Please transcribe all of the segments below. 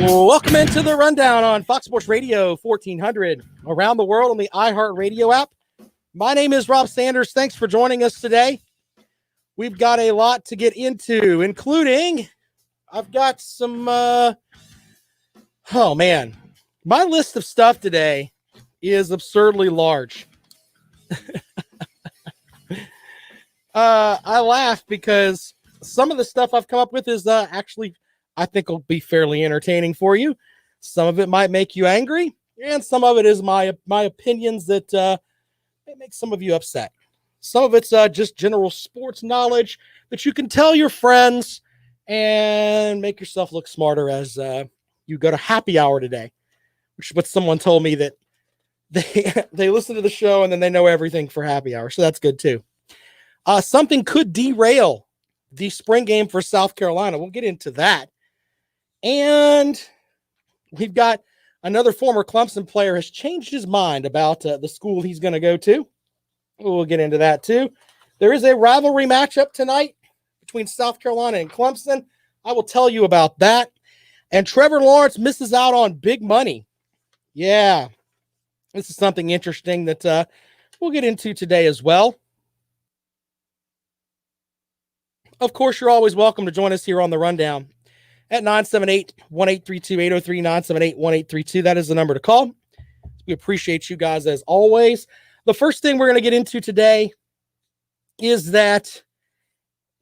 Welcome into the rundown on Fox Sports Radio 1400 around the world on the iHeartRadio app. My name is Rob Sanders. Thanks for joining us today. We've got a lot to get into, including I've got some, my list of stuff today is absurdly large. I laugh because some of the stuff I've come up with is actually, I think, will be fairly entertaining for you. Some of it might make you angry, and some of it is my opinions that may make some of you upset. Some of it's just general sports knowledge that you can tell your friends and make yourself look smarter as you go to happy hour today, which is what someone told me, that they listen to the show and then they know everything for happy hour. So that's good too. Something could derail the spring game for South Carolina. We'll get into that. And we've got another former Clemson player has changed his mind about the school he's going to go to. We'll get into that too. There is a rivalry matchup tonight between South Carolina and Clemson. I will tell you about that. And Trevor Lawrence misses out on big money. Yeah, this is something interesting that we'll get into today as well. Of course, you're always welcome to join us here on the Rundown at 978-1832, 803-978-1832. That is the number to call. We appreciate you guys as always. The first thing we're going to get into today is that,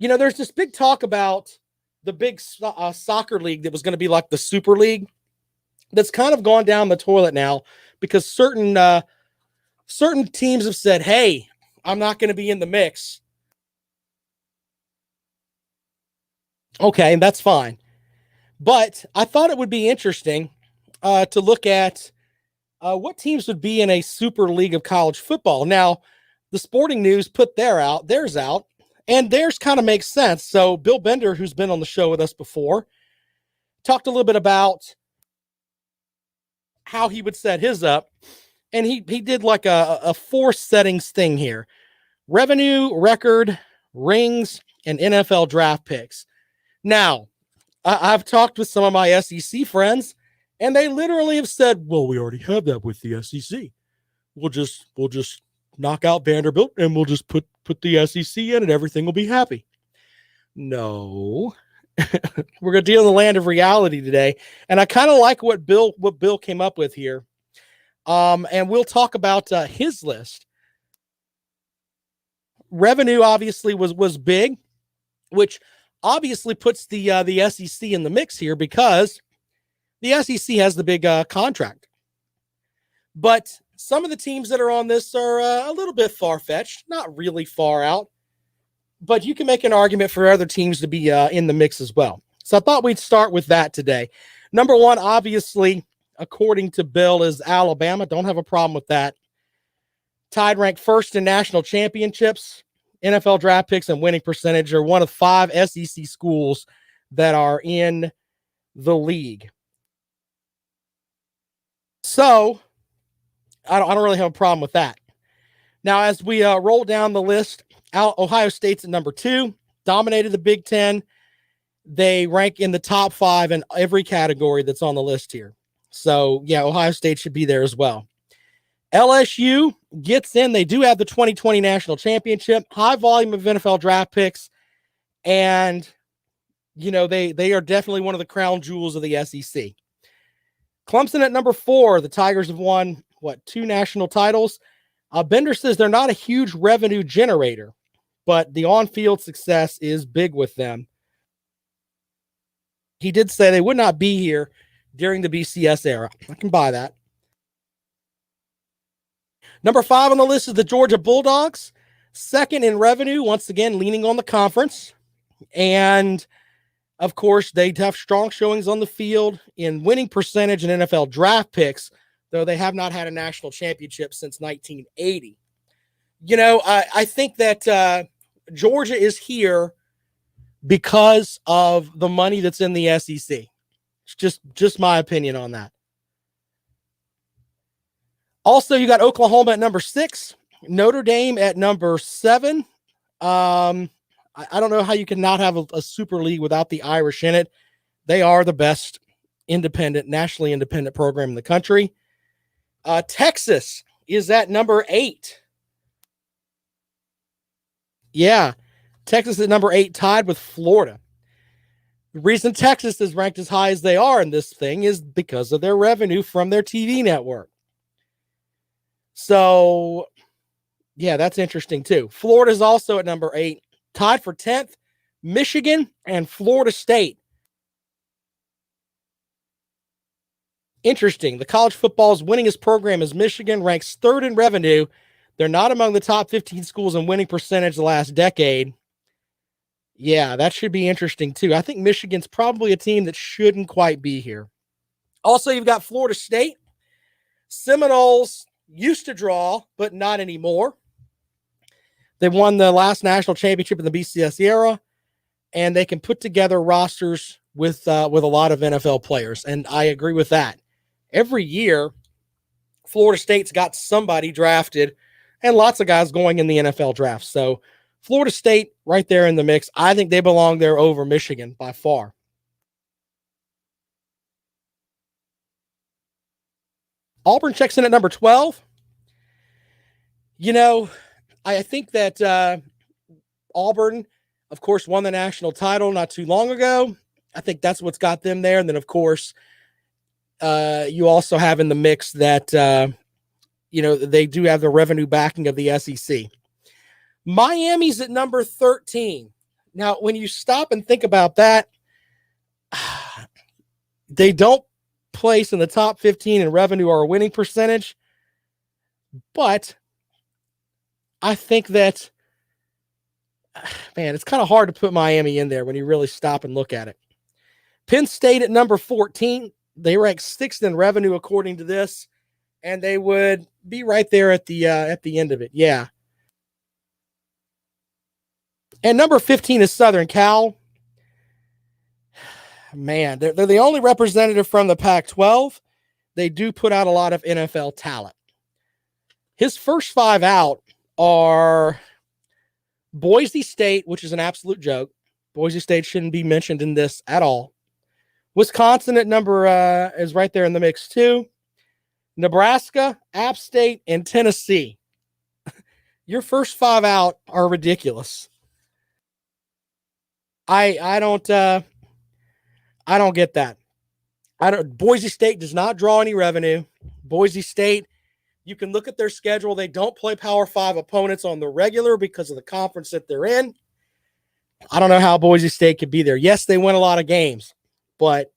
there's this big talk about the big soccer league that was going to be like the Super League that's kind of gone down the toilet now because certain teams have said, hey, I'm not going to be in the mix. Okay, and that's fine. But I thought it would be interesting to look at what teams would be in a Super League of college football. Now, the Sporting News put theirs out, and theirs kind of makes sense. So Bill Bender, who's been on the show with us before, talked a little bit about how he would set his up, and he did like a 4 settings thing here: revenue, record, rings, and NFL draft picks. Now, I've talked with some of my SEC friends, and they literally have said, well, we already have that with the SEC. We'll just knock out Vanderbilt, and we'll just put the SEC in, and everything will be happy. No. We're going to deal in the land of reality today, and I kind of like what Bill came up with here. And we'll talk about his list. Revenue obviously was big, which obviously puts the SEC in the mix here because the SEC has the big contract. But some of the teams that are on this are a little bit far-fetched, not really far out, but you can make an argument for other teams to be in the mix as well. So I thought we'd start with that today. Number one, obviously, according to Bill, is Alabama. Don't have a problem with that. Tied ranked first in national championships, NFL draft picks, and winning percentage, are one of 5 SEC schools that are in the league. So I don't really have a problem with that. Now, as we roll down the list, Ohio State's at number 2, dominated the Big Ten. They rank in the top 5 in every category that's on the list here. So, yeah, Ohio State should be there as well. LSU gets in. They do have the 2020 national championship, high volume of NFL draft picks, and, they are definitely one of the crown jewels of the SEC. Clemson at number 4. The Tigers have won, 2 national titles. Bender says they're not a huge revenue generator, but the on-field success is big with them. He did say they would not be here during the BCS era. I can buy that. Number 5 on the list is the Georgia Bulldogs, second in revenue, once again leaning on the conference. And, of course, they have strong showings on the field in winning percentage and NFL draft picks, though they have not had a national championship since 1980. I think that Georgia is here because of the money that's in the SEC. It's just my opinion on that. Also, you got Oklahoma at number 6, Notre Dame at number 7. I don't know how you can not have a Super League without the Irish in it. They are the best independent, nationally independent program in the country. Texas is at number 8. Yeah, Texas at number 8, tied with Florida. The reason Texas is ranked as high as they are in this thing is because of their revenue from their TV network. So, yeah, that's interesting too. Florida is also at number 8, tied for 10th. Michigan and Florida State. Interesting. The college football's winningest program is Michigan, ranks 3rd in revenue. They're not among the top 15 schools in winning percentage the last decade. Yeah, that should be interesting too. I think Michigan's probably a team that shouldn't quite be here. Also, you've got Florida State. Seminoles used to draw, but not anymore. They won the last national championship in the BCS era, and they can put together rosters with a lot of NFL players, and I agree with that. Every year, Florida State's got somebody drafted, and lots of guys going in the NFL draft. So Florida State right there in the mix. I think they belong there over Michigan by far. Auburn checks in at number 12. You know, I think that Auburn, of course, won the national title not too long ago. I think that's what's got them there. And then, of course, you also have in the mix that, they do have the revenue backing of the SEC. Miami's at number 13. Now, when you stop and think about that, they don't place in the top 15 in revenue or winning percentage, but I think that, man, it's kind of hard to put Miami in there when you really stop and look at it. Penn State at number 14. They rank 6th in revenue according to this, and they would be right there at the end of it. Yeah. And number 15 is Southern Cal. Man, they're the only representative from the Pac-12. They do put out a lot of NFL talent. His first 5 out are Boise State, which is an absolute joke. Boise State shouldn't be mentioned in this at all. Wisconsin at number is right there in the mix too. Nebraska, App State, and Tennessee. Your first 5 out are ridiculous. I don't get that. Boise State does not draw any revenue. Boise State, you can look at their schedule. They don't play Power 5 opponents on the regular because of the conference that they're in. I don't know how Boise State could be there. Yes, they win a lot of games, but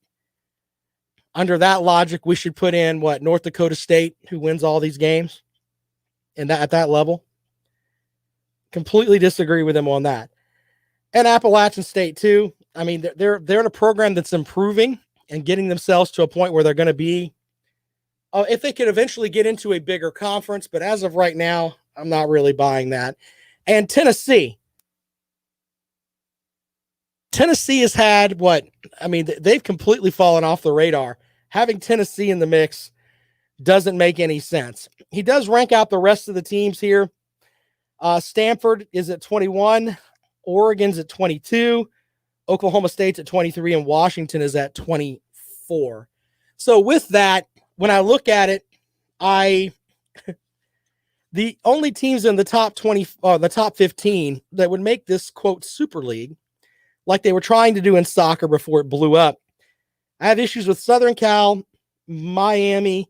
under that logic, we should put in North Dakota State, who wins all these games, and that at that level. Completely disagree with them on that. And Appalachian State too. I mean, they're in a program that's improving and getting themselves to a point where they're going to be, if they could eventually get into a bigger conference. But as of right now, I'm not really buying that. And Tennessee has had they've completely fallen off the radar. Having Tennessee in the mix doesn't make any sense. He does rank out the rest of the teams here. Stanford is at 21. Oregon's at 22. Oklahoma State's at 23. And Washington is at 24. So with that, when I look at it, the only teams in the top 20 or the top 15 that would make this quote super league, like they were trying to do in soccer before it blew up, I have issues with Southern Cal, Miami,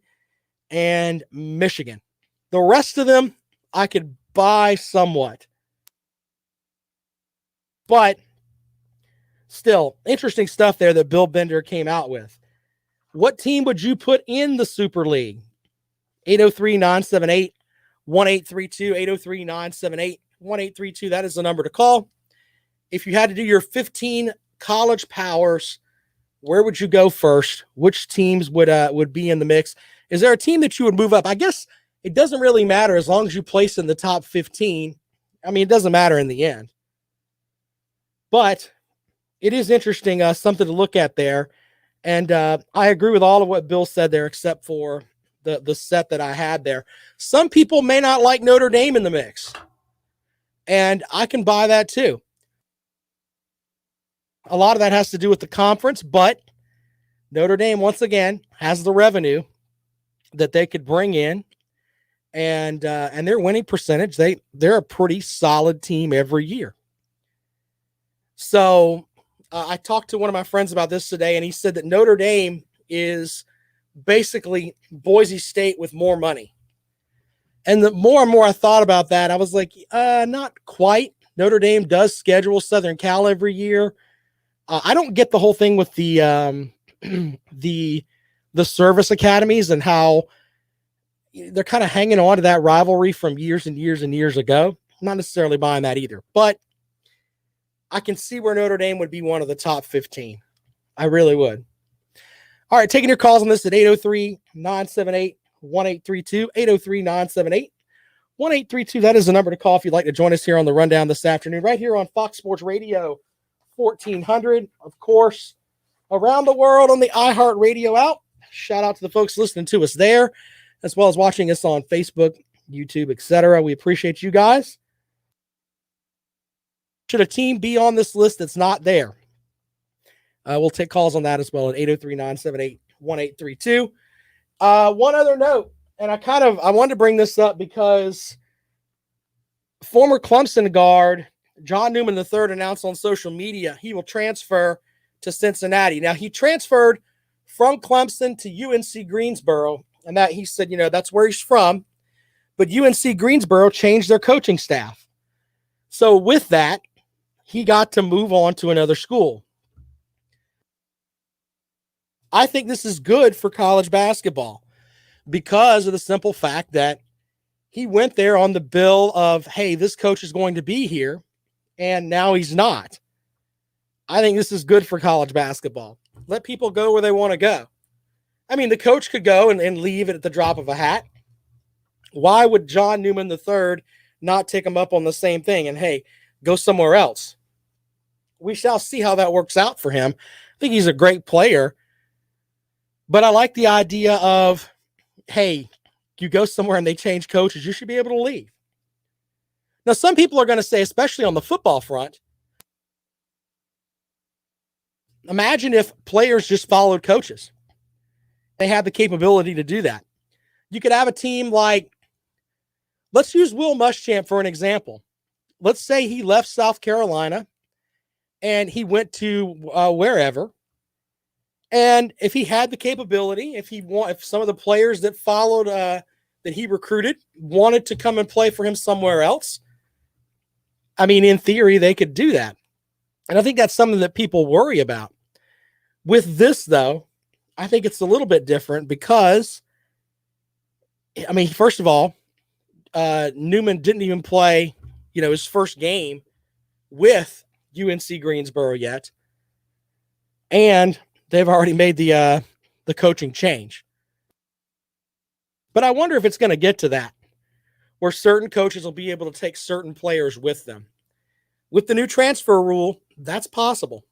and Michigan. The rest of them I could buy somewhat. But still, interesting stuff there that Bill Bender came out with. What team would you put in the Super League? 803-978-1832, 803-978-1832. That is the number to call. If you had to do your 15 college powers, where would you go first? Which teams would be in the mix? Is there a team that you would move up? I guess it doesn't really matter as long as you place in the top 15. I mean, it doesn't matter in the end. But it is interesting, something to look at there. And I agree with all of what Bill said there, except for the set that I had there. Some people may not like Notre Dame in the mix, and I can buy that too. A lot of that has to do with the conference, but Notre Dame, once again, has the revenue that they could bring in, and their winning percentage, they're a pretty solid team every year. So I talked to one of my friends about this today, and he said that Notre Dame is basically Boise State with more money. And the more and more I thought about that, I was like, not quite. Notre Dame does schedule Southern Cal every year. I don't get the whole thing with the the service academies and how they're kind of hanging on to that rivalry from years and years and years ago. I'm not necessarily buying that either, but I can see where Notre Dame would be one of the top 15. I really would. All right, taking your calls on this at 803-978-1832, 803-978-1832. That is the number to call if you'd like to join us here on the Rundown this afternoon, right here on Fox Sports Radio 1400. Of course, around the world on the iHeartRadio app. Shout out to the folks listening to us there, as well as watching us on Facebook, YouTube, etc. We appreciate you guys. Should a team be on this list that's not there? We'll take calls on that as well at 803-978-1832. One other note, and I wanted to bring this up because former Clemson guard John Newman III announced on social media he will transfer to Cincinnati. Now, he transferred from Clemson to UNC Greensboro, and that he said, that's where he's from. But UNC Greensboro changed their coaching staff. So with that, he got to move on to another school. I think this is good for college basketball because of the simple fact that he went there on the bill of, hey, this coach is going to be here, and now he's not. I think this is good for college basketball. Let people go where they want to go. I mean, the coach could go and leave it at the drop of a hat. Why would John Newman III not take him up on the same thing and, hey, go somewhere else? We shall see how that works out for him. I think he's a great player. But I like the idea of, hey, you go somewhere and they change coaches, you should be able to leave. Now, some people are going to say, especially on the football front, imagine if players just followed coaches. They had the capability to do that. You could have a team like, let's use Will Muschamp for an example. Let's say he left South Carolina and he went to wherever. And if he had the capability, if some of the players that followed, that he recruited wanted to come and play for him somewhere else, I mean, in theory, they could do that. And I think that's something that people worry about. With this, though, I think it's a little bit different because, I mean, first of all, Newman didn't even play, his first game with UNC Greensboro yet. And they've already made the coaching change. But I wonder if it's going to get to that, where certain coaches will be able to take certain players with them. With the new transfer rule, that's possible.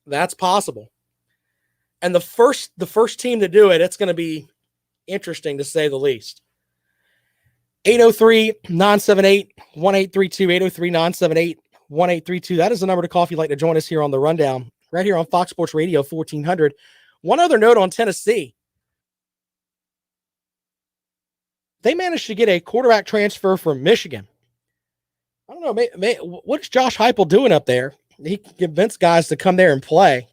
That's possible. And the first team to do it, it's going to be interesting to say the least. 803-978-1832, 803-978-1832. That is the number to call if you'd like to join us here on the Rundown, right here on Fox Sports Radio 1400. One other note on Tennessee. They managed to get a quarterback transfer from Michigan. I don't know, what's Josh Heupel doing up there? He can convince guys to come there and play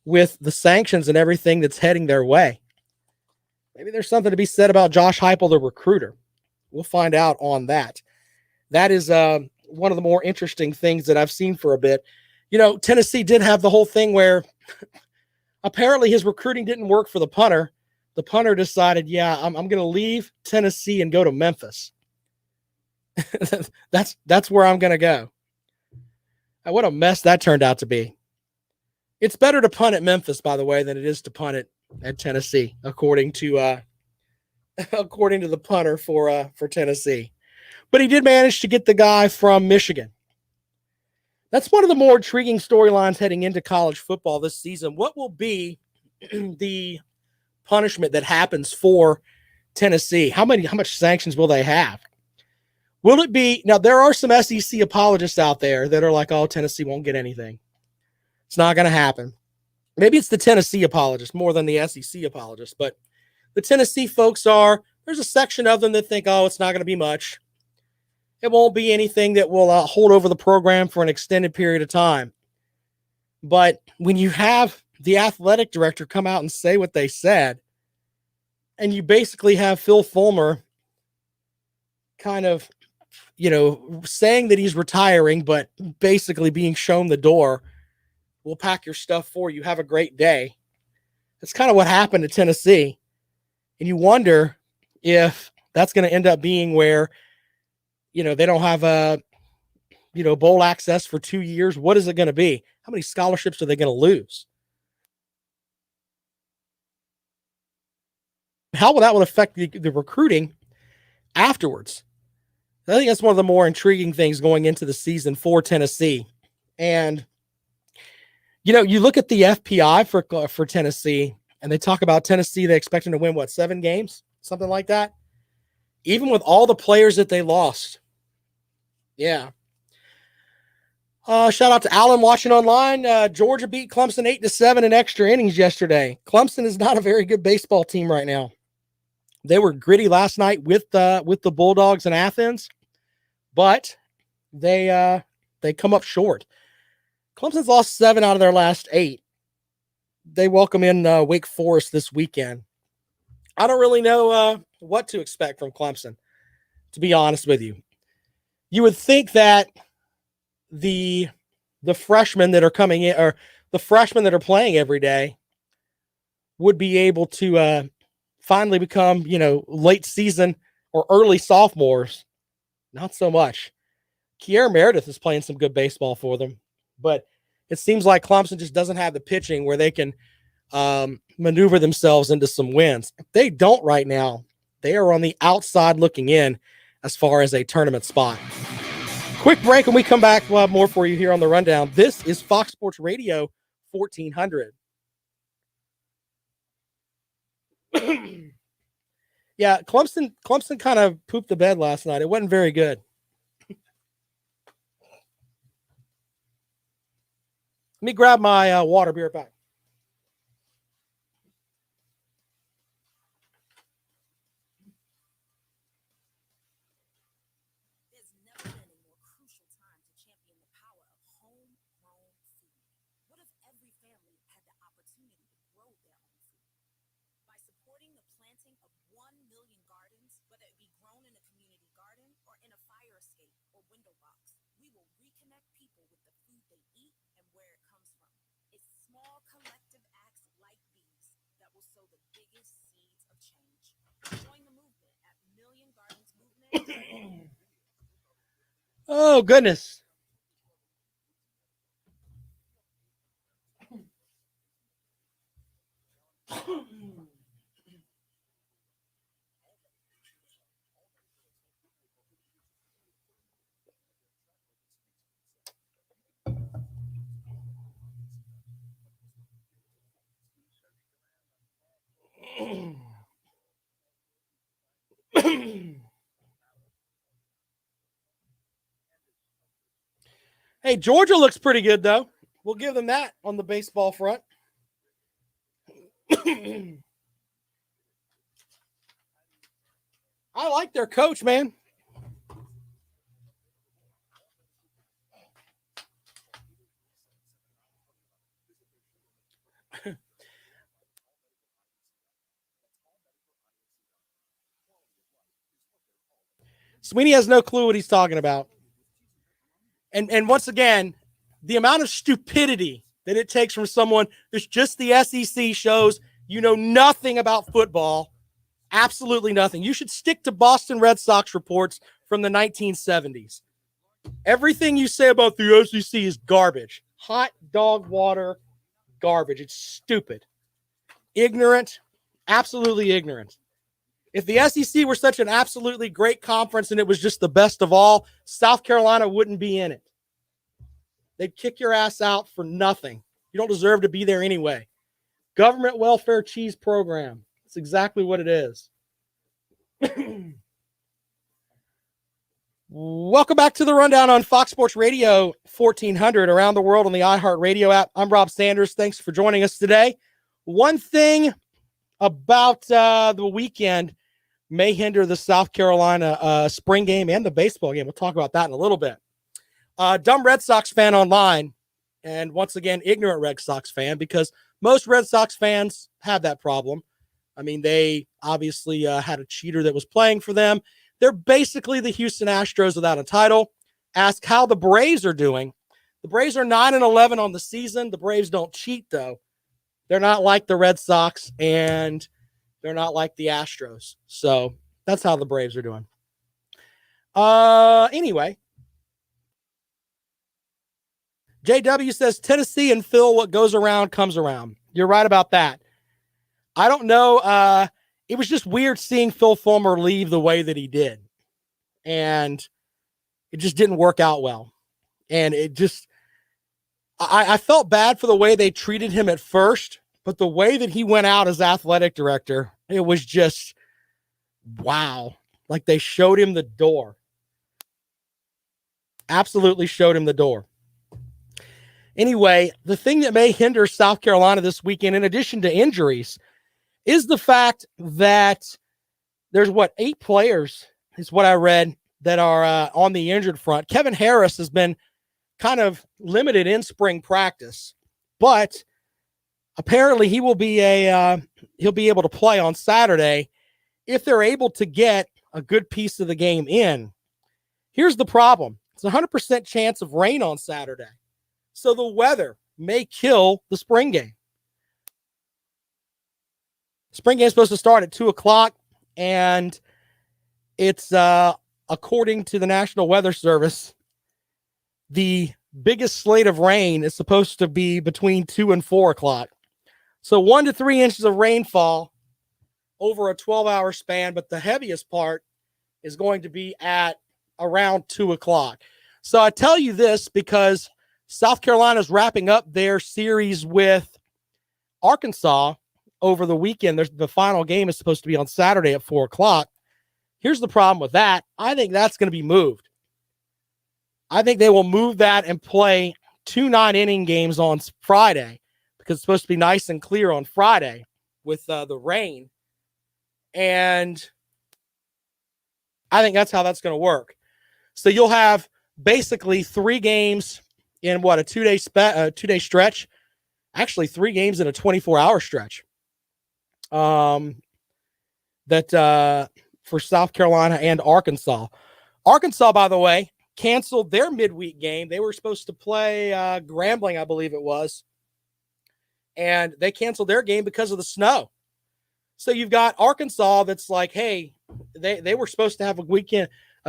with the sanctions and everything that's heading their way. Maybe there's something to be said about Josh Heupel, the recruiter. We'll find out on that. That is one of the more interesting things that I've seen for a bit. Tennessee did have the whole thing where apparently his recruiting didn't work for the punter. The punter decided, I'm going to leave Tennessee and go to Memphis. That's where I'm going to go. What a mess that turned out to be. It's better to punt at Memphis, by the way, than it is to punt it at Tennessee, according to the punter for Tennessee. But he did manage to get the guy from Michigan. That's one of the more intriguing storylines heading into college football this season. What will be the punishment that happens for Tennessee? How much sanctions will they have? Will it be, now there are some SEC apologists out there that are like, oh, Tennessee won't get anything. It's not going to happen. maybe it's the Tennessee apologists more than the SEC apologists, but the Tennessee folks there's a section of them that think, oh, it's not going to be much. It won't be anything that will hold over the program for an extended period of time. But when you have the athletic director come out and say what they said, and you basically have Phil Fulmer kind of, saying that he's retiring, but basically being shown the door, we'll pack your stuff for you. Have a great day. That's kind of what happened to Tennessee. And you wonder if that's going to end up being where, they don't have a, bowl access for 2 years. What is it going to be? How many scholarships are they going to lose? How will that affect the recruiting afterwards? I think that's one of the more intriguing things going into the season for Tennessee. And, you look at the FPI for Tennessee, and they talk about Tennessee, they expect them to win, 7 games? Something like that? Even with all the players that they lost. Yeah. Shout out to Alan watching online. Georgia beat Clemson 8-7 in extra innings yesterday. Clemson is not a very good baseball team right now. They were gritty last night with the Bulldogs in Athens, but they come up short. Clemson's lost 7 out of their last 8. They welcome in Wake Forest this weekend. I don't really know what to expect from Clemson, to be honest with you. You would think that the freshmen that are coming in, or the freshmen that are playing every day, would be able to finally become, late season or early sophomores. Not so much. Kier Meredith is playing some good baseball for them, but it seems like Clemson just doesn't have the pitching where they can maneuver themselves into some wins. If they don't right now, they are on the outside looking in as far as a tournament spot. Quick break, and we come back. We'll have more for you here on the Rundown. This is Fox Sports Radio 1400. Yeah, Clemson kind of pooped the bed last night. It wasn't very good. Let me grab my water. Be right back. Oh, goodness. Hey, Georgia looks pretty good, though. We'll give them that on the baseball front. I like their coach, man. Sweeney has no clue what he's talking about. And once again, the amount of stupidity that it takes from someone who's just the SEC shows you know nothing about football. Absolutely nothing. You should stick to Boston Red Sox reports from the 1970s. Everything you say about the SEC is garbage. Hot dog water garbage. It's stupid. Ignorant. Absolutely ignorant. If the SEC were such an absolutely great conference and it was just the best of all, South Carolina wouldn't be in it. They'd kick your ass out for nothing. You don't deserve to be there anyway. Government welfare cheese program. That's exactly what it is. Welcome back to the Rundown on Fox Sports Radio 1400 around the world on the iHeartRadio app. I'm Rob Sanders. Thanks for joining us today. One thing about the weekend may hinder the South Carolina spring game and the baseball game. We'll talk about that in a little bit. Dumb Red Sox fan online, and once again, ignorant Red Sox fan, because most Red Sox fans have that problem. I mean, they obviously had a cheater that was playing for them. They're basically the Houston Astros without a title. Ask how the Braves are doing. The Braves are 9-11 on the season. The Braves don't cheat, though. They're not like the Red Sox, and they're not like the Astros. So that's how the Braves are doing. Anyway, JW says, Tennessee and Phil, what goes around comes around. You're right about that. I don't know. It was just weird seeing Phil Fulmer leave the way that he did. And it just didn't work out well. And it just, I felt bad for the way they treated him at first, but the way that he went out as athletic director, it was just, wow. Like they showed him the door. Absolutely showed him the door. Anyway, the thing that may hinder South Carolina this weekend, in addition to injuries, is the fact that there's 8 players is what I read that are on the injured front. Kevin Harris has been kind of limited in spring practice, but apparently he will be he'll be able to play on Saturday if they're able to get a good piece of the game in. Here's the problem. It's a 100% chance of rain on Saturday. So the weather may kill the spring game. Spring game is supposed to start at 2:00, and it's, according to the National Weather Service, the biggest slate of rain is supposed to be between 2 and 4 o'clock. So 1 to 3 inches of rainfall over a 12-hour span, but the heaviest part is going to be at around 2 o'clock. So I tell you this because South Carolina is wrapping up their series with Arkansas over the weekend. The final game is supposed to be on Saturday at 4 o'clock. Here's the problem with that. I think that's going to be moved. I think they will move that and play 2 9-inning games on Friday because it's supposed to be nice and clear on Friday with the rain. And I think that's how that's going to work. So you'll have basically 3 games in a 2-day stretch. Actually, 3 games in a 24-hour stretch. That for South Carolina and Arkansas. Arkansas, by the way, canceled their midweek game. They were supposed to play Grambling, I believe it was. And they canceled their game because of the snow. So you've got Arkansas that's like, hey, they were supposed to have a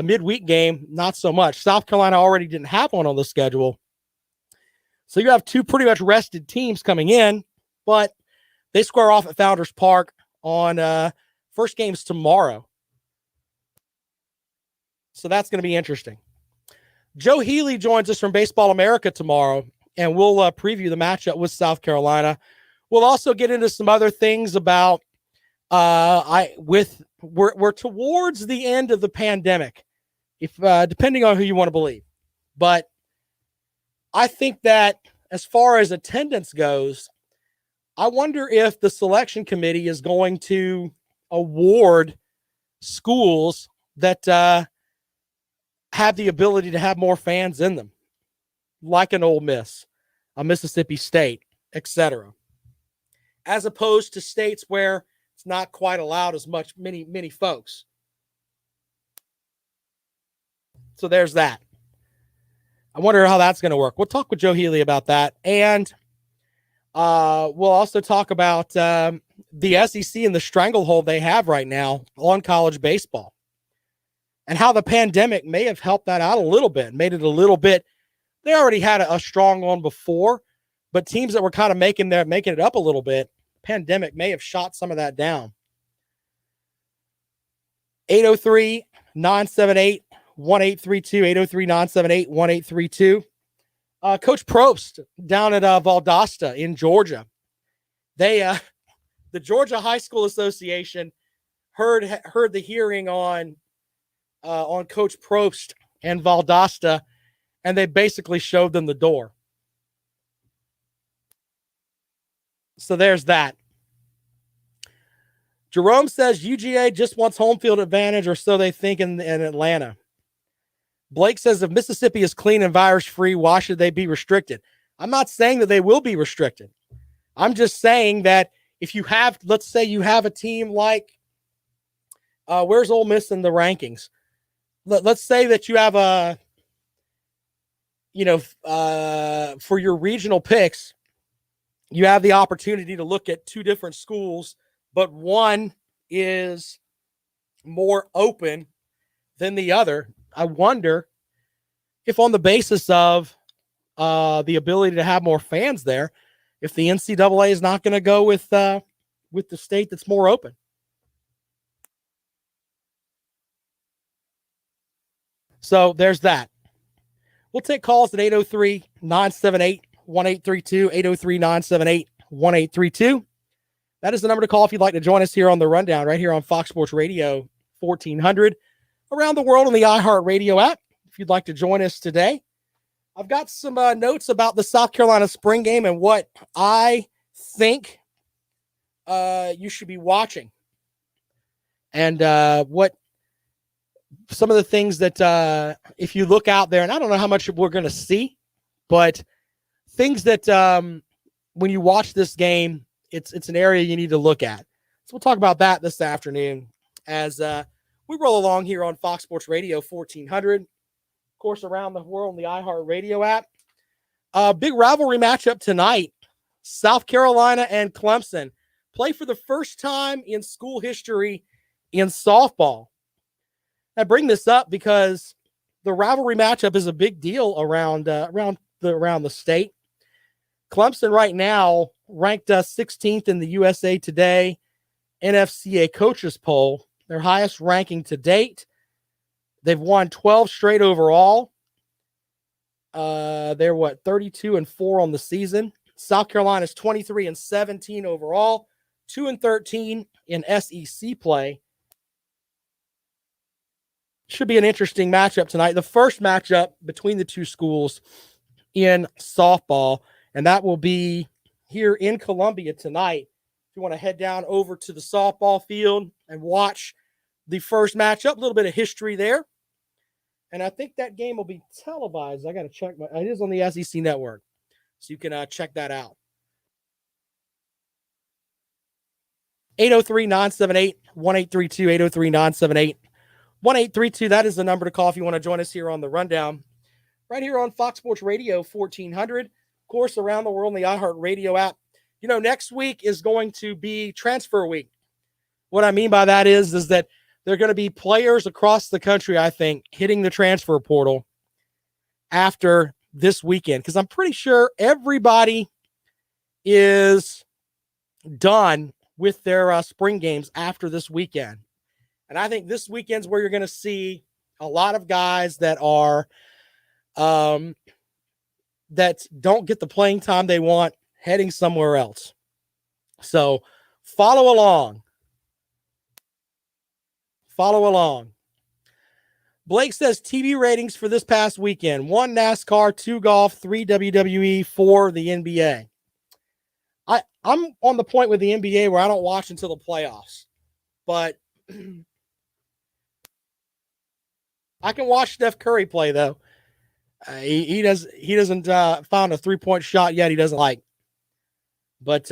midweek game, not so much. South Carolina already didn't have one on the schedule. So you have 2 pretty much rested teams coming in, but they square off at Founders Park on first game's tomorrow. So that's going to be interesting. Joe Healy joins us from Baseball America tomorrow, and we'll preview the matchup with South Carolina. We'll also get into some other things about we're towards the end of the pandemic, if depending on who you want to believe. But I think that as far as attendance goes, I wonder if the selection committee is going to award schools that have the ability to have more fans in them, like an Ole Miss, a Mississippi State, etc., as opposed to states where it's not quite allowed as much, many folks. So there's that. I wonder how that's going to work. We'll talk with Joe Healy about that. And we'll also talk about the SEC and the stranglehold they have right now on college baseball and how the pandemic may have helped that out a little bit, made it a little bit. They already had a strong one before, but teams that were kind of making it up a little bit, pandemic may have shot some of that down. 803-978-1832, 803-978-1832. Coach Probst down at Valdosta in Georgia. The Georgia High School Association heard the hearing on Coach Probst and Valdosta, and they basically showed them the door. So there's that. Jerome says UGA just wants home field advantage, or so they think in Atlanta. Blake says if Mississippi is clean and virus-free, why should they be restricted? I'm not saying that they will be restricted. I'm just saying that if you have, let's say you have a team like, where's Ole Miss in the rankings? Let's say that you have a, for your regional picks, you have the opportunity to look at two different schools, but one is more open than the other. I wonder if on the basis of the ability to have more fans there, if the NCAA is not going to go with the state that's more open. So there's that. We'll take calls at 803-978-1832, 803-978-1832. That is the number to call if you'd like to join us here on the Rundown, right here on Fox Sports Radio 1400, around the world on the iHeartRadio app. If you'd like to join us today, I've got some notes about the South Carolina spring game and what I think you should be watching, and what some of the things that if you look out there, and I don't know how much we're going to see, but things that when you watch this game, it's an area you need to look at. So we'll talk about that this afternoon as we roll along here on Fox Sports Radio 1400. Of course, around the world on the iHeartRadio app. Big rivalry matchup tonight. South Carolina and Clemson play for the first time in school history in softball. I bring this up because the rivalry matchup is a big deal around the state. Clemson right now ranked 16th in the USA Today NFCA coaches poll, their highest ranking to date. They've won 12 straight overall. They're 32-4 on the season. South Carolina's 23-17 overall, 2-13 in SEC play. Should be an interesting matchup tonight. The first matchup between the two schools in softball, and that will be here in Columbia tonight. If you want to head down over to the softball field and watch the first matchup, a little bit of history there. And I think that game will be televised. I got to check. It is on the SEC network, so you can check that out. 803-978-1832, 803-978-1832. That is the number to call if you want to join us here on the Rundown, right here on Fox Sports Radio 1400. Of course, around the world on the iHeartRadio app. You know, next week is going to be transfer week. What I mean by that is that there are going to be players across the country, I think, hitting the transfer portal after this weekend, because I'm pretty sure everybody is done with their spring games after this weekend. And I think this weekend's where you're going to see a lot of guys that are that don't get the playing time they want heading somewhere else. So follow along. Follow along. Blake says TV ratings for this past weekend: 1 NASCAR, 2 golf, 3 WWE, 4 the NBA. I'm on the point with the NBA where I don't watch until the playoffs, but I can watch Steph Curry play though. He doesn't found a 3-point shot yet he doesn't like. But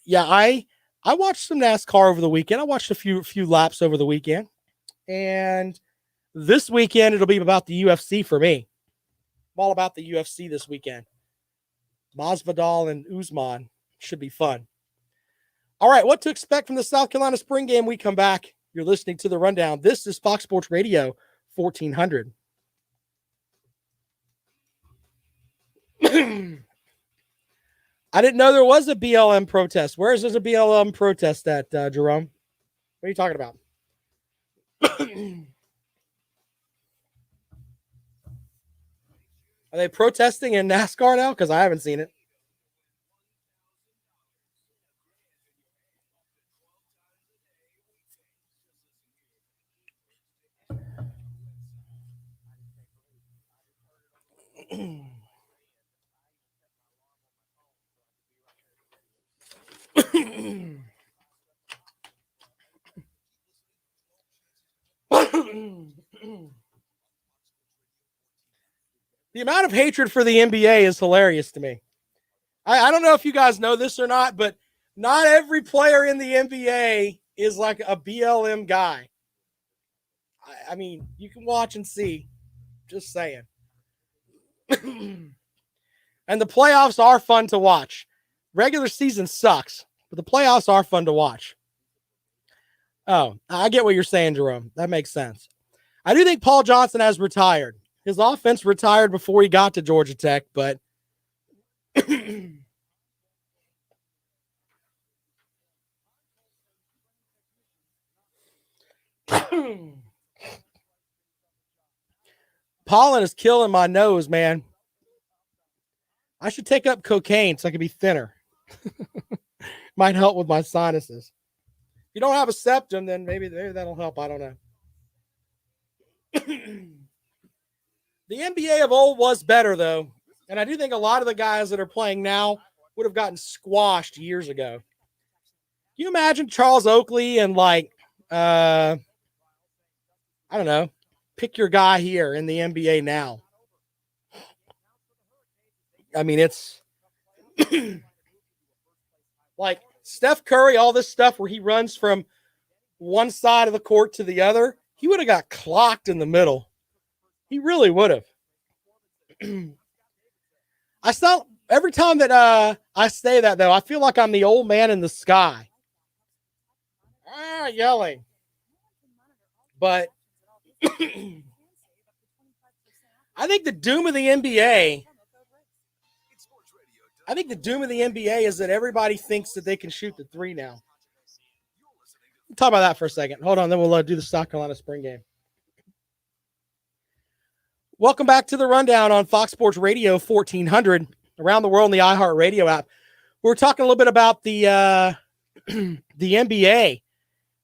yeah, I watched some NASCAR over the weekend. I watched a few laps over the weekend. And this weekend, it'll be about the UFC for me. I'm all about the UFC this weekend. Masvidal and Usman should be fun. All right, what to expect from the South Carolina spring game? We come back. You're listening to the Rundown. This is Fox Sports Radio 1400. I didn't know there was a BLM protest. Where is there a BLM protest at, Jerome? What are you talking about? Are they protesting in NASCAR now? Because I haven't seen it. The amount of hatred for the NBA is hilarious to me. I don't know if you guys know this or not, but not every player in the NBA is like a BLM guy. I mean, you can watch and see. Just saying. And the playoffs are fun to watch. Regular season sucks, but the playoffs are fun to watch. Oh, I get what you're saying, Jerome. That makes sense. I do think Paul Johnson has retired. His offense retired before he got to Georgia Tech, but pollen is killing my nose, man. I should take up cocaine so I can be thinner. Might help with my sinuses. If you don't have a septum, then maybe that'll help. I don't know. The NBA of old was better, though. And I do think a lot of the guys that are playing now would have gotten squashed years ago. Can you imagine Charles Oakley and I don't know, pick your guy here in the NBA now? I mean, it's like Steph Curry, all this stuff where he runs from one side of the court to the other. He would have got clocked in the middle. He really would have. I saw every time that I say that, though, I feel like I'm the old man in the sky. Yelling. But I think the doom of the NBA is that everybody thinks that they can shoot the three now. We'll talk about that for a second. Hold on, then we'll do the South Carolina spring game. Welcome back to the Rundown on Fox Sports Radio 1400 around the world in the iHeartRadio app. We're talking a little bit about the NBA,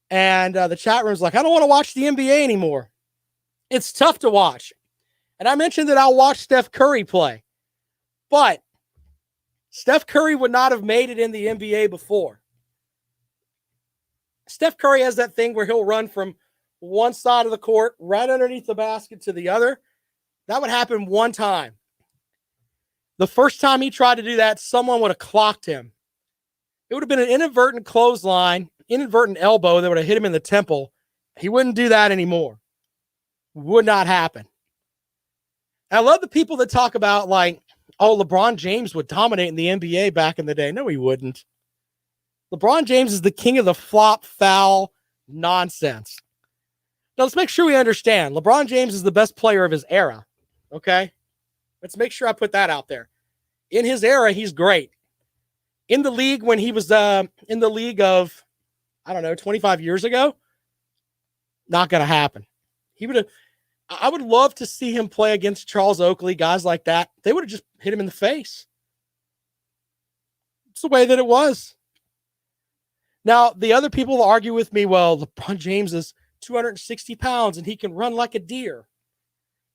and the chat room's like, I don't want to watch the NBA anymore. It's tough to watch. And I mentioned that I'll watch Steph Curry play, but Steph Curry would not have made it in the NBA before. Steph Curry has that thing where he'll run from one side of the court right underneath the basket to the other. That would happen one time. The first time he tried to do that, someone would have clocked him. It would have been an inadvertent clothesline, inadvertent elbow that would have hit him in the temple. He wouldn't do that anymore. Would not happen. I love the people that talk about LeBron James would dominate in the NBA back in the day. No, he wouldn't. LeBron James is the king of the flop, foul nonsense. Now, let's make sure we understand. LeBron James is the best player of his era. Okay? Let's make sure I put that out there. In his era, he's great. In the league, when he was in the league of, 25 years ago, not going to happen. I would love to see him play against Charles Oakley, guys like that. They would have just hit him in the face. It's the way that it was. Now, the other people will argue with me, well, LeBron James is 260 pounds and he can run like a deer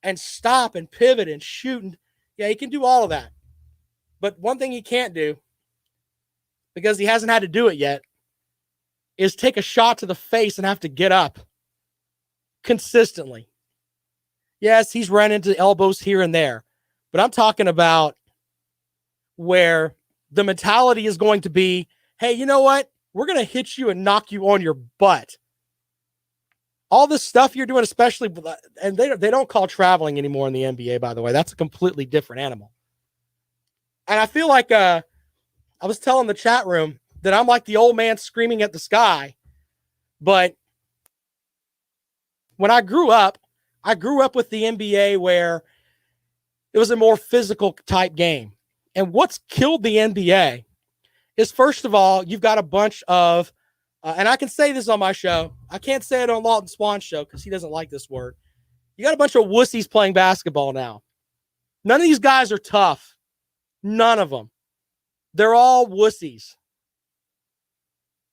and stop and pivot and shoot. And yeah, he can do all of that. But one thing he can't do, because he hasn't had to do it yet, is take a shot to the face and have to get up consistently. Yes, he's run into elbows here and there, but I'm talking about where the mentality is going to be, hey, you know what? We're going to hit you and knock you on your butt. All this stuff you're doing, especially, and they don't call traveling anymore in the NBA, by the way. That's a completely different animal. And I feel like I was telling the chat room that I'm like the old man screaming at the sky. But when I grew up with the NBA where it was a more physical type game. And what's killed the NBA is, first of all, you've got a bunch of, and I can say this on my show. I can't say it on Lawton Swan's show because he doesn't like this word. You got a bunch of wussies playing basketball now. None of these guys are tough. None of them. They're all wussies.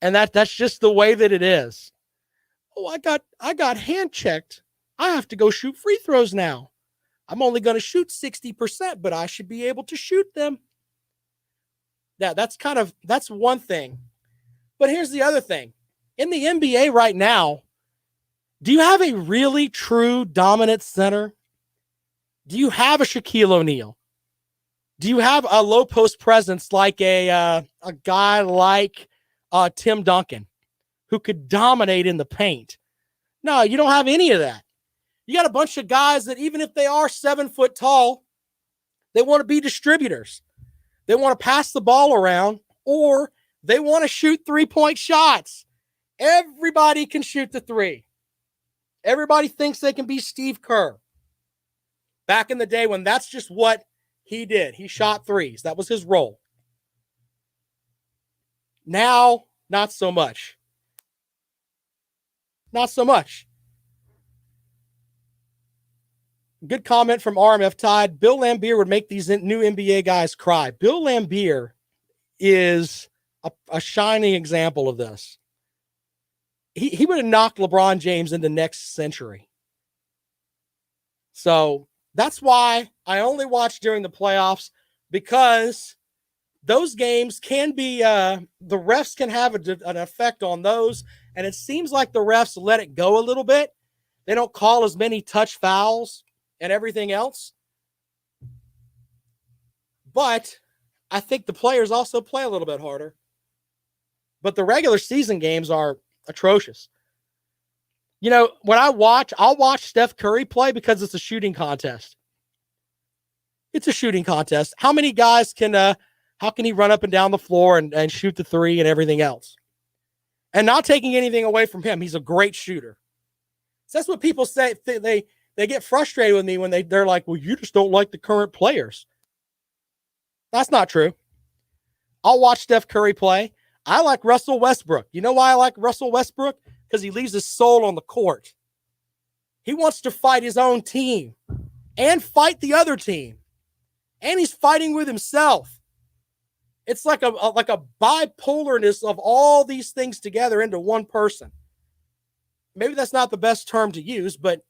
And that's just the way that it is. Oh, I got hand checked. I have to go shoot free throws now. I'm only going to shoot 60%, but I should be able to shoot them. Yeah, that's one thing. But here's the other thing. In the NBA right now, do you have a really true dominant center? Do you have a Shaquille O'Neal? Do you have a low post presence like a guy like Tim Duncan who could dominate in the paint? No, you don't have any of that. You got a bunch of guys that even if they are 7 foot tall, they want to be distributors. They want to pass the ball around, or they want to shoot 3-point shots. Everybody can shoot the three. Everybody thinks they can be Steve Kerr. Back in the day when that's just what he did. He shot threes. That was his role. Now, not so much. Not so much. Good comment from RMF Tide. Bill Laimbeer would make these new NBA guys cry. Bill Laimbeer is a shining example of this. He would have knocked LeBron James into next century. So that's why I only watch during the playoffs, because those games can be, the refs can have an effect on those. And it seems like the refs let it go a little bit. They don't call as many touch fouls and everything else. But I think the players also play a little bit harder. But the regular season games are atrocious. You know, when I'll watch Steph Curry play because it's a shooting contest. It's a shooting contest. How many guys how can he run up and down the floor and shoot the three and everything else? And not taking anything away from him. He's a great shooter. So that's what people say. They get frustrated with me when they're like, well, you just don't like the current players. That's not true. I'll watch Steph Curry play. I like Russell Westbrook. You know why I like Russell Westbrook? Because he leaves his soul on the court. He wants to fight his own team and fight the other team. And he's fighting with himself. It's like a bipolarness of all these things together into one person. Maybe that's not the best term to use, but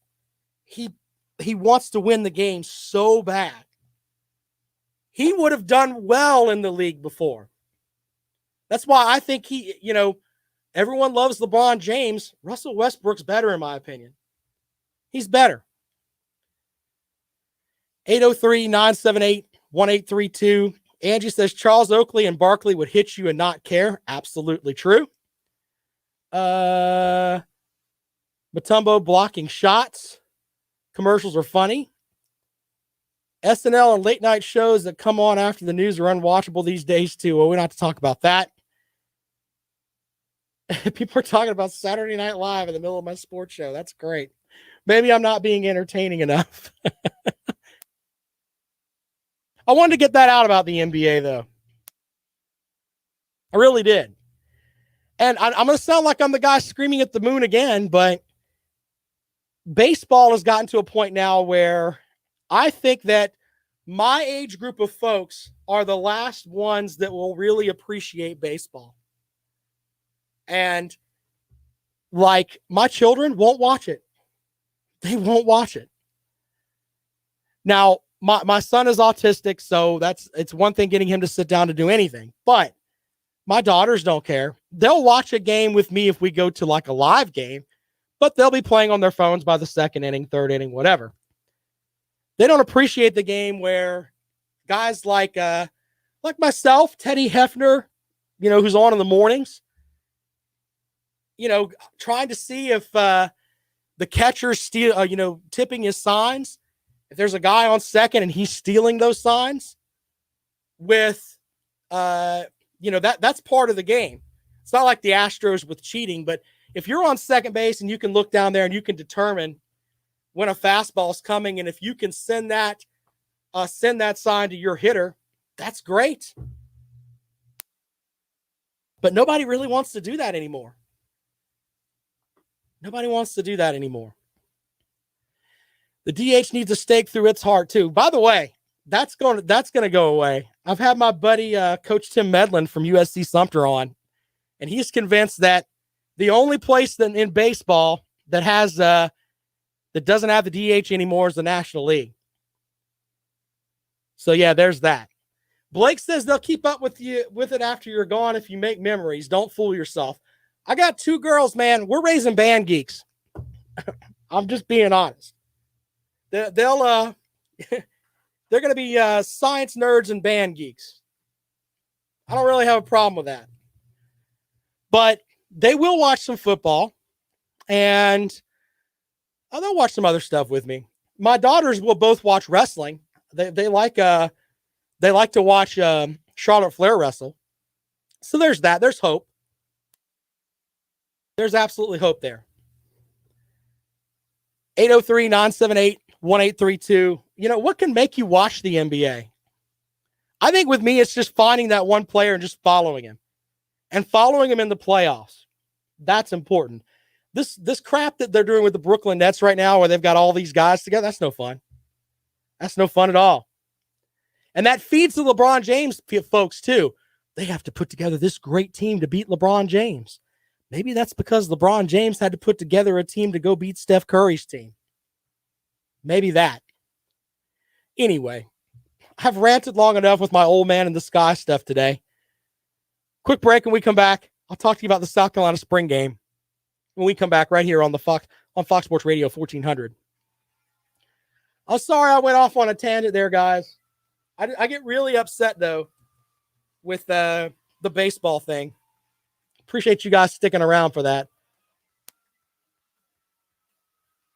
he wants to win the game so bad. He would have done well in the league before. That's why I think everyone loves LeBron James. Russell Westbrook's better, in my opinion. He's better. 803-978-1832. Angie says Charles Oakley and Barkley would hit you and not care. Absolutely true. Matumbo blocking shots. Commercials are funny. SNL and late night shows that come on after the news are unwatchable these days too. Well, we don't have to talk about that. People are talking about Saturday Night Live in the middle of my sports show. That's great. Maybe I'm not being entertaining enough. I wanted to get that out about the NBA, though. I really did. And I'm going to sound like I'm the guy screaming at the moon again, but baseball has gotten to a point now where I think that my age group of folks are the last ones that will really appreciate baseball. And like my children won't watch it. They won't watch it. Now, my son is autistic, so it's one thing getting him to sit down to do anything. But my daughters don't care. They'll watch a game with me if we go to like a live game, but they'll be playing on their phones by the second inning, third inning, whatever. They don't appreciate the game where guys like myself, Teddy Hefner, who's on in the mornings, trying to see if the catcher's tipping his signs. If there's a guy on second and he's stealing those signs with, that's part of the game. It's not like the Astros with cheating, but if you're on second base and you can look down there and you can determine when a fastball is coming, and if you can send that sign to your hitter, that's great. But nobody really wants to do that anymore. Nobody wants to do that anymore. The DH needs a stake through its heart too. By the way, that's going to go away. I've had my buddy Coach Tim Medlin from USC Sumter on, and he's convinced that the only place in baseball that has that doesn't have the DH anymore is the National League. So yeah, there's that. Blake says they'll keep up with it after you're gone if you make memories. Don't fool yourself. I got 2 girls, man. We're raising band geeks. I'm just being honest. They're going to be science nerds and band geeks. I don't really have a problem with that. But they will watch some football, and they'll watch some other stuff with me. My daughters will both watch wrestling. They like to watch Charlotte Flair wrestle. So there's that. There's hope. There's absolutely hope there. 803-978-1832. You know, what can make you watch the NBA? I think with me, it's just finding that one player and just following him. And following him in the playoffs. That's important. This crap that they're doing with the Brooklyn Nets right now, where they've got all these guys together, that's no fun. That's no fun at all. And that feeds the LeBron James folks, too. They have to put together this great team to beat LeBron James. Maybe that's because LeBron James had to put together a team to go beat Steph Curry's team. Maybe that. Anyway, I've ranted long enough with my old man in the sky stuff today. Quick break, and we come back. I'll talk to you about the South Carolina spring game when we come back right here on Fox Sports Radio 1400. I'm sorry I went off on a tangent there, guys. I get really upset, though, with the baseball thing. Appreciate you guys sticking around for that.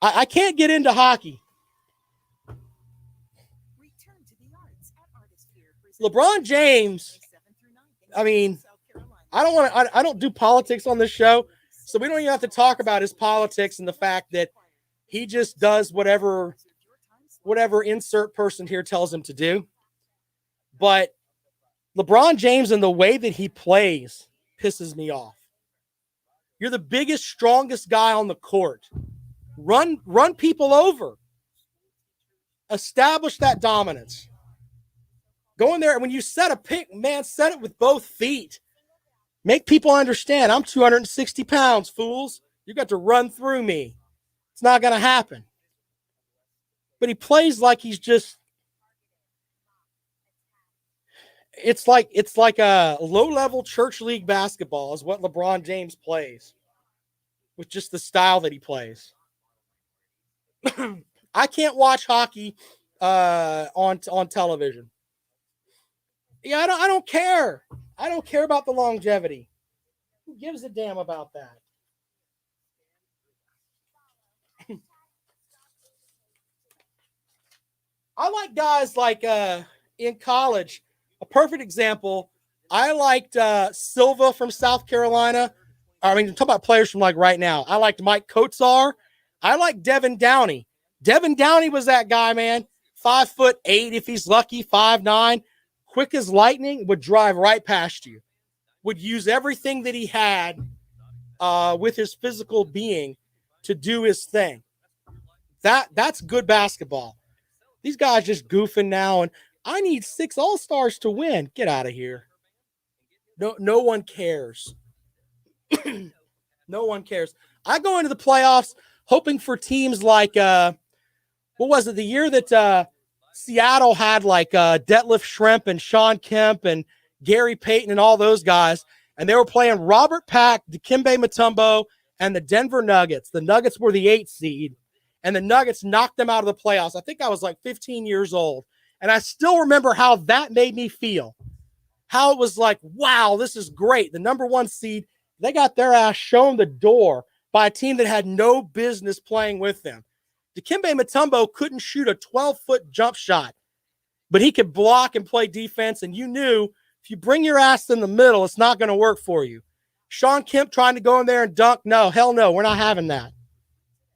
I can't get into hockey. LeBron James, I mean, I don't do politics on this show, so we don't even have to talk about his politics and the fact that he just does whatever insert person here tells him to do. But LeBron James and the way that he plays pisses me off. You're the biggest, strongest guy on the court. Run people over. Establish that dominance. Go in there, and when you set a pick, man, set it with both feet. Make people understand, I'm 260 pounds, fools. You got to run through me. It's not going to happen. But he plays like he's just, it's like a low-level church league basketball is what LeBron James plays, with just the style that he plays. I can't watch hockey on television. Yeah, I don't care. I don't care about the longevity. Who gives a damn about that? I like guys like in college. A perfect example, I liked Silva from South Carolina. I mean, talk about players from like right now. I liked Mike Kotsar. I liked Devin Downey. Devin Downey was that guy, man. 5'8" if he's lucky, 5'9", quick as lightning, would drive right past you. Would use everything that he had with his physical being to do his thing. That's good basketball. These guys just goofing now, and I need 6 All-Stars to win. Get out of here. No one cares. No one cares. I go into the playoffs hoping for teams like, what was it, the year that Seattle had like Detlef Schrempf and Sean Kemp and Gary Payton and all those guys, and they were playing Robert Pack, Dikembe Mutombo, and the Denver Nuggets. The Nuggets were the 8th seed, and the Nuggets knocked them out of the playoffs. I think I was like 15 years old, and I still remember how that made me feel. How it was like, wow, this is great. The number 1 seed, they got their ass shown the door by a team that had no business playing with them. Dikembe Mutombo couldn't shoot a 12-foot jump shot, but he could block and play defense, and you knew if you bring your ass in the middle, it's not going to work for you. Sean Kemp trying to go in there and dunk, no, hell no, we're not having that.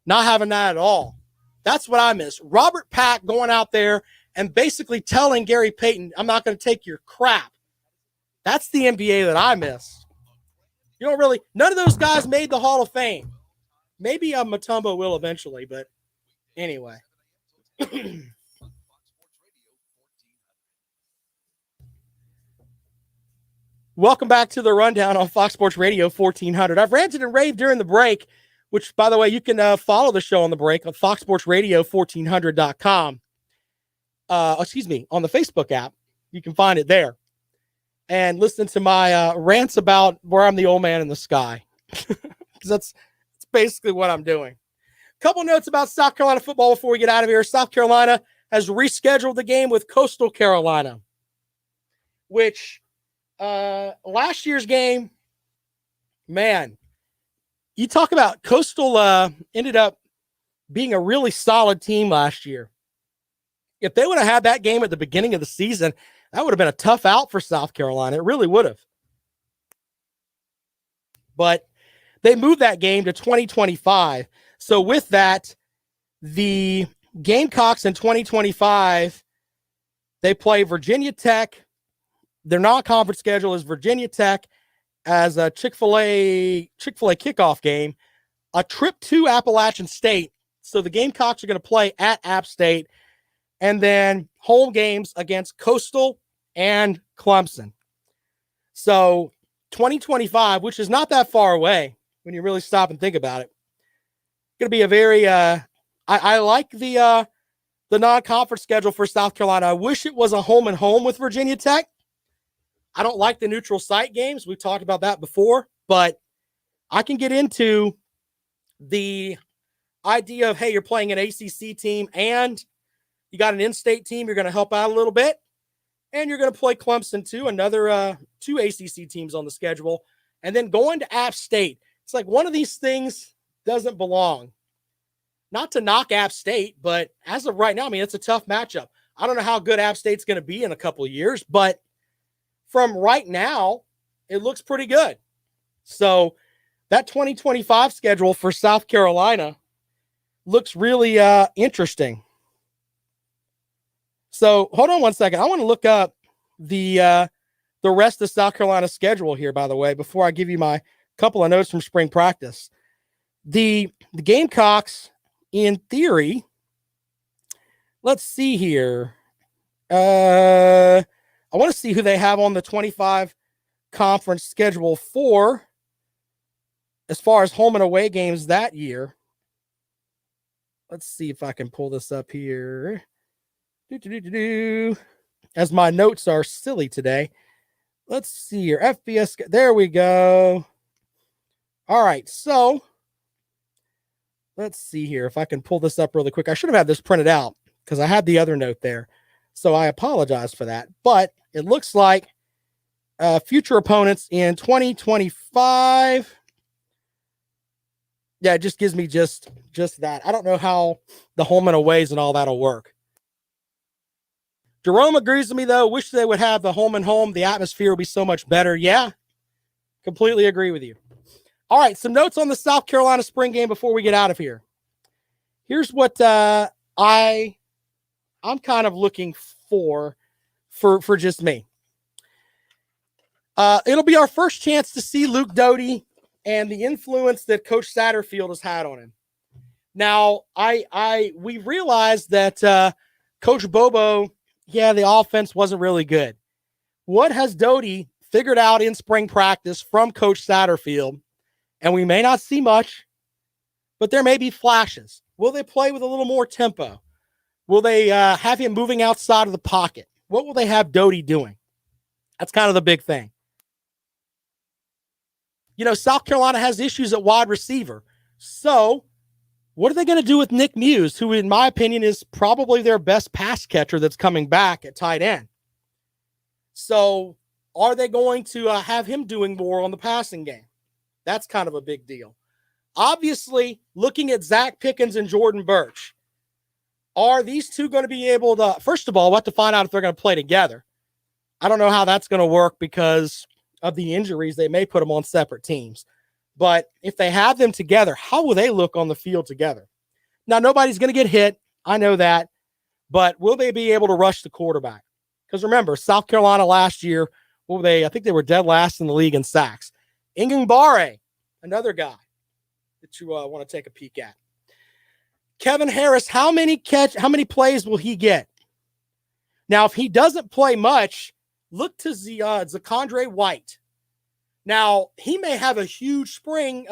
Not having that at all. That's what I miss. Robert Pack going out there and basically telling Gary Payton, I'm not going to take your crap. That's the NBA that I miss. You don't really, none of those guys made the Hall of Fame. Maybe Mutombo will eventually, but anyway. Welcome back to the rundown on Fox Sports Radio 1400. I've ranted and raved during the break, which, by the way, you can follow the show on the break on foxsportsradio1400.com. on the Facebook app. You can find it there. And listen to my rants about where I'm the old man in the sky. That's basically what I'm doing. Couple notes about South Carolina football before we get out of here. South Carolina has rescheduled the game with Coastal Carolina, which last year's game, man, you talk about Coastal ended up being a really solid team last year. If they would have had that game at the beginning of the season, that would have been a tough out for South Carolina. It really would have. But they moved that game to 2025. So with that, the Gamecocks in 2025, they play Virginia Tech. Their non-conference schedule is Virginia Tech as a Chick-fil-A kickoff game, a trip to Appalachian State. So the Gamecocks are going to play at App State, and then home games against Coastal and Clemson. So 2025, which is not that far away when you really stop and think about it, going to be a very I like the non-conference schedule for South Carolina. I wish it was a home and home with Virginia Tech. I don't like the neutral site games. We've talked about that before, but I can get into the idea of, hey, you're playing an ACC team and you got an in-state team. You're going to help out a little bit, and you're going to play Clemson too, another two ACC teams on the schedule, and then going to App State. It's like one of these things doesn't belong. Not to knock App State, but as of right now, I mean, it's a tough matchup. I don't know how good App State's going to be in a couple of years, but from right now, it looks pretty good. So that 2025 schedule for South Carolina looks really interesting. So hold on one second. I want to look up the rest of South Carolina's schedule here, by the way, before I give you my couple of notes from spring practice. The Gamecocks, in theory, let's see here. I want to see who they have on the 25 conference schedule for as far as home and away games that year. Let's see if I can pull this up here. As my notes are silly today. Let's see here. FBS. There we go. All right. So let's see here if I can pull this up really quick. I should have had this printed out because I had the other note there. So I apologize for that. But it looks like future opponents in 2025. Yeah, it just gives me just that. I don't know how the home and aways and all that'll work. Jerome agrees with me, though. Wish they would have the home and home. The atmosphere would be so much better. Yeah, completely agree with you. All right, some notes on the South Carolina spring game before we get out of here. Here's what I'm kind of looking for just me. It'll be our first chance to see Luke Doty and the influence that Coach Satterfield has had on him. Now, we realized that Coach Bobo, the offense wasn't really good. What has Doty figured out in spring practice from Coach Satterfield? And we may not see much, but there may be flashes. Will they play with a little more tempo? Will they have him moving outside of the pocket? What will they have Doty doing? That's kind of the big thing. You know, South Carolina has issues at wide receiver. So what are they going to do with Nick Muse, who in my opinion is probably their best pass catcher that's coming back at tight end? So are they going to have him doing more on the passing game? That's kind of a big deal. Obviously, looking at Zach Pickens and Jordan Birch, are these two going to be able to, first of all, we'll have to find out if they're going to play together. I don't know how that's going to work because of the injuries. They may put them on separate teams. But if they have them together, how will they look on the field together? Now, nobody's going to get hit. I know that. But will they be able to rush the quarterback? Because remember, South Carolina last year, I think they were dead last in the league in sacks. Ingangbare, another guy that you want to take a peek at. Kevin Harris, how many plays will he get? Now, if he doesn't play much, look to Zakondre White. Now, he may have a huge spring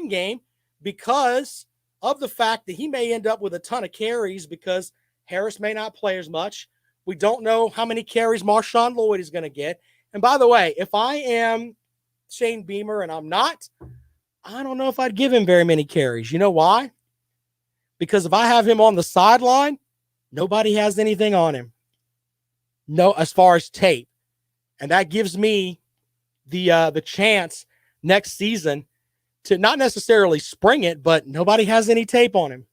game because of the fact that he may end up with a ton of carries because Harris may not play as much. We don't know how many carries Marshawn Lloyd is going to get. And by the way, if I am Shane Beamer and I'm not, I don't know if I'd give him very many carries. You know why? Because if I have him on the sideline, nobody has anything on him. No, as far as tape. And that gives me the chance next season to not necessarily spring it, but nobody has any tape on him.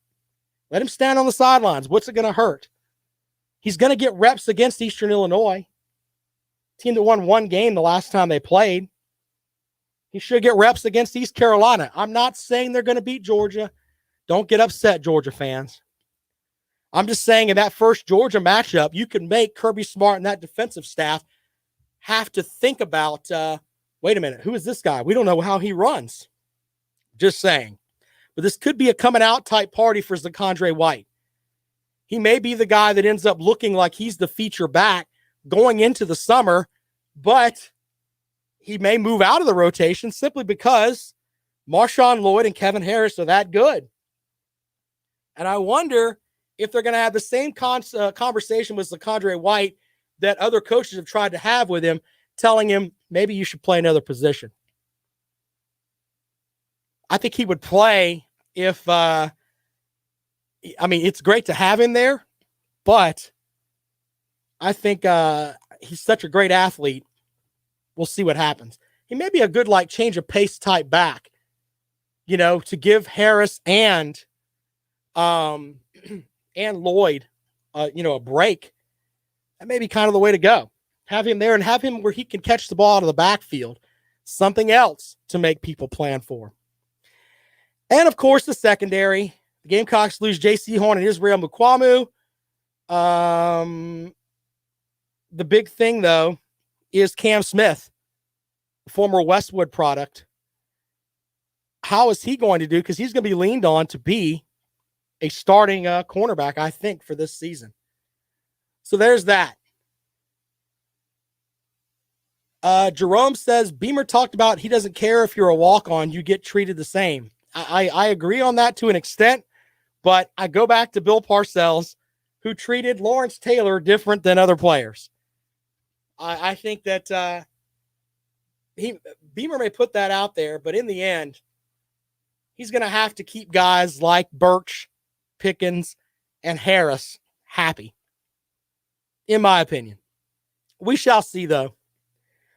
Let him stand on the sidelines. What's it going to hurt? He's going to get reps against Eastern Illinois, team that won one game the last time they played. He should get reps against East Carolina. I'm not saying they're going to beat Georgia. Don't get upset, Georgia fans. I'm just saying in that first Georgia matchup, you can make Kirby Smart and that defensive staff have to think about, wait a minute, who is this guy? We don't know how he runs. Just saying. But this could be a coming out type party for Zakondre White. He may be the guy that ends up looking like he's the feature back going into the summer, but he may move out of the rotation simply because Marshawn Lloyd and Kevin Harris are that good. And I wonder if they're going to have the same conversation with Zakondre White that other coaches have tried to have with him, telling him maybe you should play another position. I think he would play if, it's great to have him there, but I think he's such a great athlete. We'll see what happens. He may be a good, change of pace type back, to give Harris and Lloyd, a break. That may be kind of the way to go. Have him there and have him where he can catch the ball out of the backfield. Something else to make people plan for. And, of course, the secondary. The Gamecocks lose J.C. Horn and Israel Mukwamu. The big thing, though, is Cam Smith, the former Westwood product. How is he going to do? Because he's going to be leaned on to be a starting cornerback, I think, for this season. So there's that. Jerome says, Beamer talked about he doesn't care if you're a walk-on, you get treated the same. I agree on that to an extent, but I go back to Bill Parcells, who treated Lawrence Taylor different than other players. I think that Beamer may put that out there, but in the end, he's going to have to keep guys like Birch, Pickens, and Harris happy, in my opinion. We shall see, though.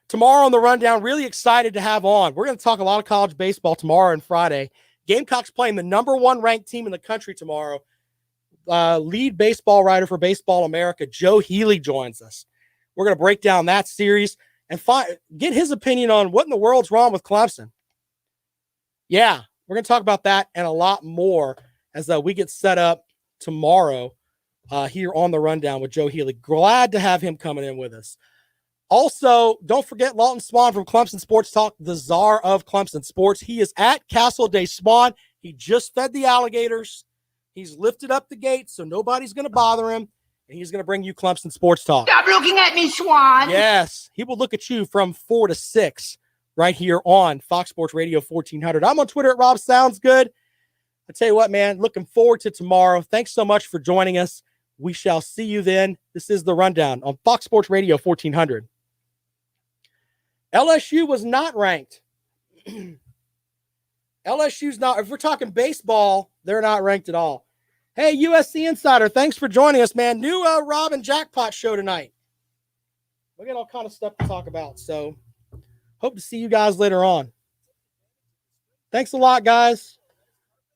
Tomorrow on the Rundown, really excited to have on. We're going to talk a lot of college baseball tomorrow and Friday. Gamecocks playing the number one ranked team in the country tomorrow. Lead baseball writer for Baseball America, Joe Healy, joins us. We're going to break down that series and get his opinion on what in the world's wrong with Clemson. Yeah, we're going to talk about that and a lot more as we get set up tomorrow here on the Rundown with Joe Healy. Glad to have him coming in with us. Also, don't forget Lawton Swan from Clemson Sports Talk, the czar of Clemson Sports. He is at Castle Day Swan. He just fed the alligators. He's lifted up the gate, so nobody's going to bother him. And he's going to bring you Clemson Sports Talk. Stop looking at me, Swan. Yes, he will look at you from 4 to 6 right here on Fox Sports Radio 1400. I'm on Twitter at Rob Sounds Good. I tell you what, man, looking forward to tomorrow. Thanks so much for joining us. We shall see you then. This is The Rundown on Fox Sports Radio 1400. LSU was not ranked. LSU's not. If we're talking baseball, they're not ranked at all. Hey, USC Insider, thanks for joining us, man. New Rob and Jackpot show tonight. We got all kind of stuff to talk about, so hope to see you guys later on. Thanks a lot, guys.